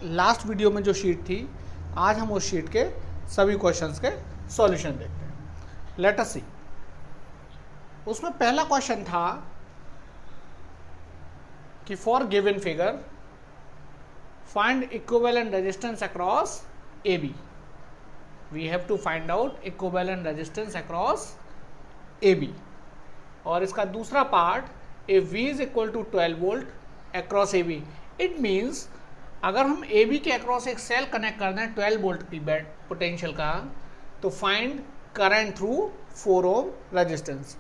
Last video में जो sheet थी, आज हम उस शीट के सभी क्वेश्चंस के सॉल्यूशन देखते हैं। Let us see. उसमें पहला क्वेश्चन था कि for given figure find equivalent resistance across A B. We have to find out equivalent resistance across A B. और इसका दूसरा part, a V is equal to 12 volt across A B. It means अगर हम A B के across एक cell connect कर दें 12 volt की पोटेंशियल का, तो find current through 4 ohm resistance.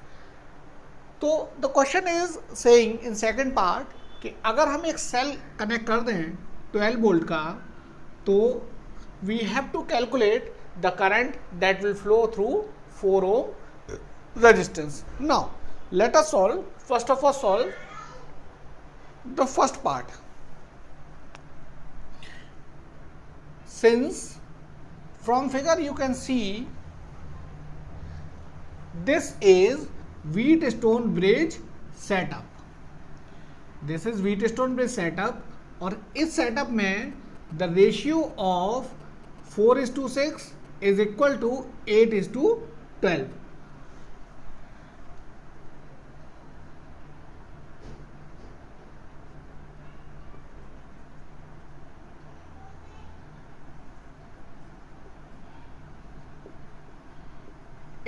तो the question is saying in second part कि अगर हम एक सेल कनेक्ट कर दें 12 वोल्ट का, तो we have to calculate the current that will flow through 4 ohm resistance. Now let us solve, first of all solve the first part. Since from figure you can see this is Wheatstone bridge setup, this is Wheatstone bridge setup और इस setup में the ratio of 4:6 is equal to 8:12.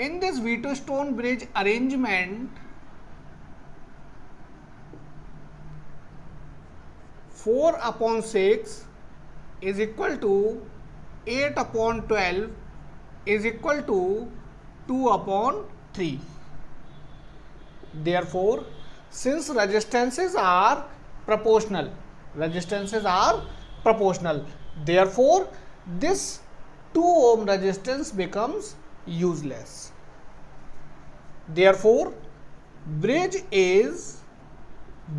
In this Wheatstone bridge arrangement, 4/6 is equal to 8/12 is equal to 2/3. Therefore, since resistances are proportional, therefore this 2 ohm resistance becomes useless. Therefore, bridge is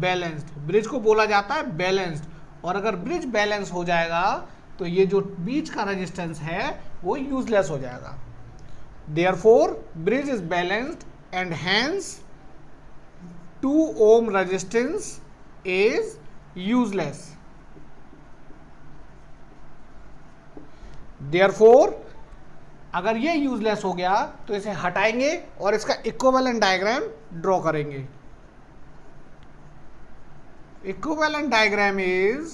balanced. Bridge को बोला जाता है balanced, और अगर bridge balance हो जाएगा तो ये जो बीच का रेजिस्टेंस है वो यूजलेस हो जाएगा. Therefore, bridge is balanced and hence 2 ohm resistance is useless. Therefore, अगर ये यूजलेस हो गया तो इसे हटाएंगे और इसका इक्विवेलेंट डायग्राम ड्रॉ करेंगे. Equivalent diagram is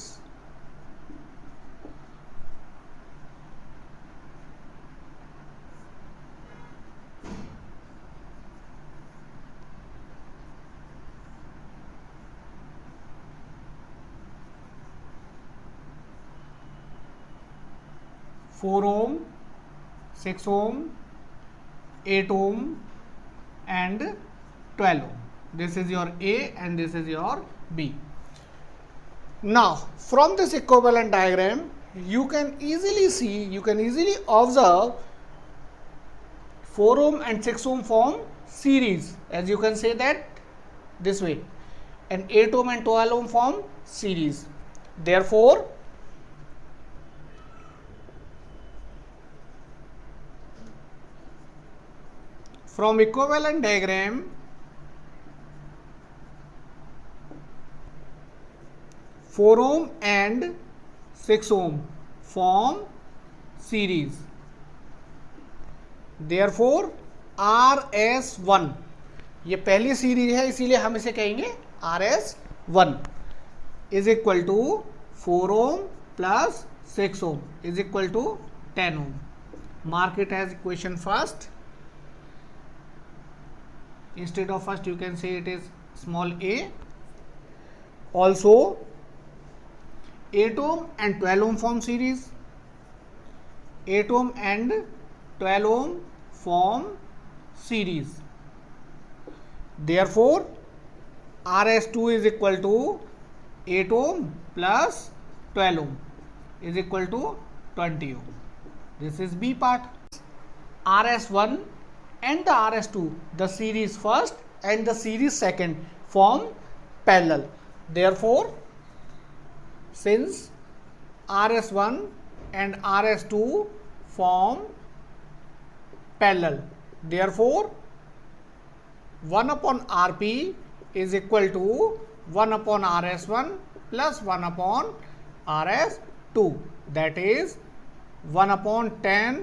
four ohm, 6 ohm, 8 ohm and 12 ohm. This is your A and this is your B. Now from this equivalent diagram you can easily observe 4 ohm and 6 ohm form series, as you can say that this way, and 8 ohm and 12 ohm form series. Therefore, from equivalent diagram, four ohm and 6 ohm form series. Therefore, RS1, ये पहली series है इसीलिए हम इसे कहेंगे RS1 is equal to 4 ohm plus 6 ohm is equal to 10 ohm. Mark it as equation first. Instead of first you can say it is small a. Also 8 ohm and 12 ohm form series, 8 ohm and 12 ohm form series. Therefore, RS2 is equal to 8 ohm plus 12 ohm is equal to 20 ohm. This is B part. RS1 and the RS2, the series first and the series second form parallel. Therefore, since RS1 and RS2 form parallel, therefore 1 upon Rp is equal to 1 upon RS1 plus 1 upon RS2. 2, that is 1/10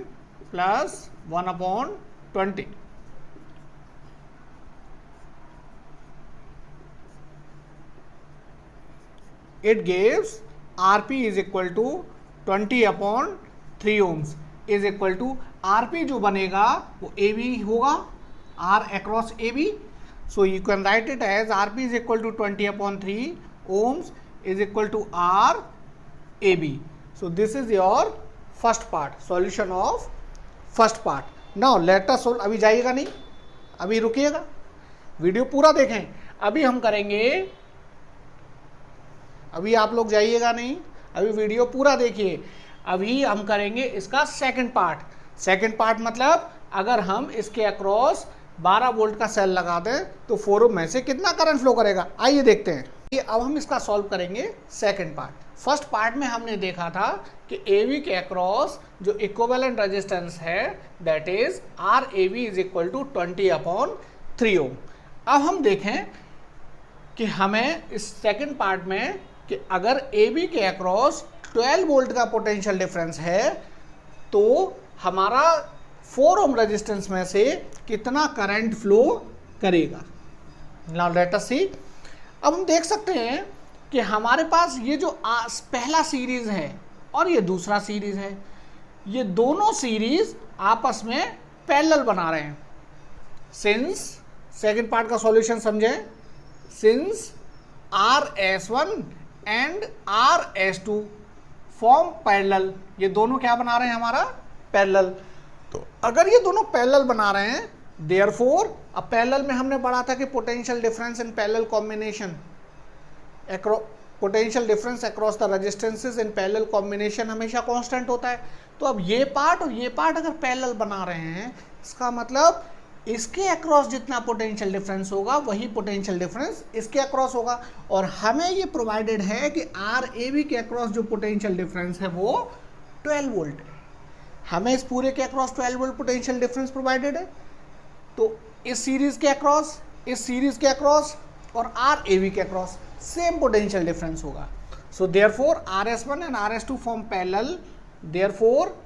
plus 1/20. It gives Rp is equal to 20/3 ohms is equal to Rp जो बनेगा वो AB होगा, R across AB. So you can write it as Rp is equal to 20/3 ohms is equal to R AB. So this is your first part, solution of first part. Now let us solve. अभी जाइएगा नहीं, अभी रुकिएगा, video पूरा देखें. अभी हम करेंगे, अभी आप लोग जाइएगा नहीं, अभी वीडियो पूरा देखिए. अभी हम करेंगे इसका सेकंड पार्ट. सेकंड पार्ट मतलब अगर हम इसके अक्रॉस 12 वोल्ट का सेल लगा दें तो 4 ओम में से कितना करंट फ्लो करेगा. आइए देखते हैं. अब हम इसका सॉल्व करेंगे सेकंड पार्ट. फर्स्ट पार्ट में हमने देखा था कि AB के अक्रॉस जो इक्विवेलेंट रेजिस्टेंस है that is RAB is equal to 20/3 ohm. अब हम देखें कि हमें इस सेकंड पार्ट में कि अगर AB के अक्रॉस 12 वोल्ट का पोटेंशियल डिफरेंस है तो हमारा 4 ओम रेजिस्टेंस में से कितना करंट फ्लो करेगा. नाउ लेट अस सी. अब हम देख सकते हैं कि हमारे पास ये जो पहला सीरीज है और ये दूसरा सीरीज है, ये दोनों सीरीज आपस में पैरेलल बना रहे हैं. सिंस सेकंड पार्ट का सॉल्यूशन समझें. Since RS1 and RS2 form parallel, ये दोनों क्या बना रहे हैं हमारा पैरेलल. तो अगर ये दोनों पैरेलल बना रहे हैं देयरफॉर, अब पैरेलल में हमने पढ़ा था कि potential difference in parallel combination, potential difference across the resistances in parallel combination हमेशा कांस्टेंट होता है. तो अब ये पार्ट और ये पार्ट अगर पैरेलल बना रहे हैं, इसका मतलब इसके अक्रॉस जितना पोटेंशियल डिफरेंस होगा वही पोटेंशियल डिफरेंस इसके अक्रॉस होगा. और हमें ये प्रोवाइडेड है कि RAB के अक्रॉस जो पोटेंशियल डिफरेंस है वो 12 वोल्ट है. हमें इस पूरे के across 12 volt potential difference provided है. तो इस सीरीज के अक्रॉस, इस सीरीज के अक्रॉस और RAB के अक्रॉस सेम पोटेंशियल डिफरेंस होगा. So therefore RS1 and RS2 form parallel. Therefore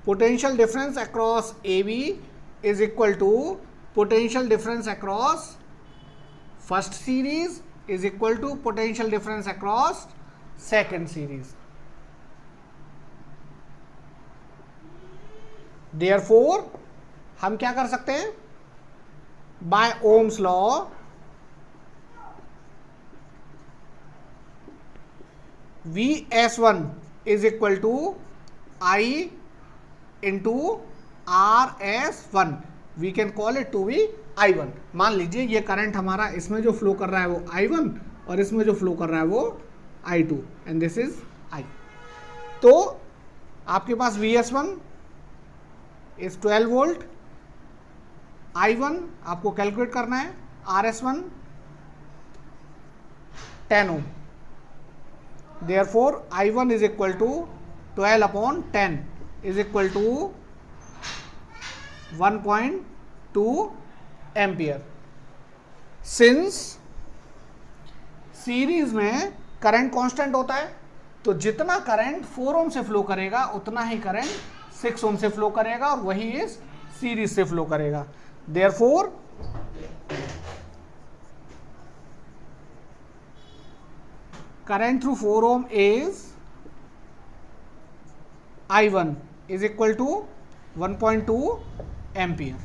potential difference across AB is equal to potential difference across first series is equal to potential difference across second series. Therefore हम क्या कर सकते हैं, by Ohm's law VS1 is equal to I into RS1, we can call it to be I1. मान लीजिए ये current हमारा इसमें जो फ्लो कर रहा है वो I1 और इसमें जो फ्लो कर रहा है वो I2 and this is I. तो आपके पास VS1 इज 12 वोल्ट, I1 आपको कैलकुलेट करना है, RS1 10 ohm. Therefore I1 is equal to 12/10 is equal to 1.2 ampere. Since series में करंट कांस्टेंट होता है तो जितना करंट 4 ओम से फ्लो करेगा उतना ही करंट 6 ओम से फ्लो करेगा और वही इस सीरीज से फ्लो करेगा. Therefore current through 4 ohm is I1 is equal to 1.2 ampere.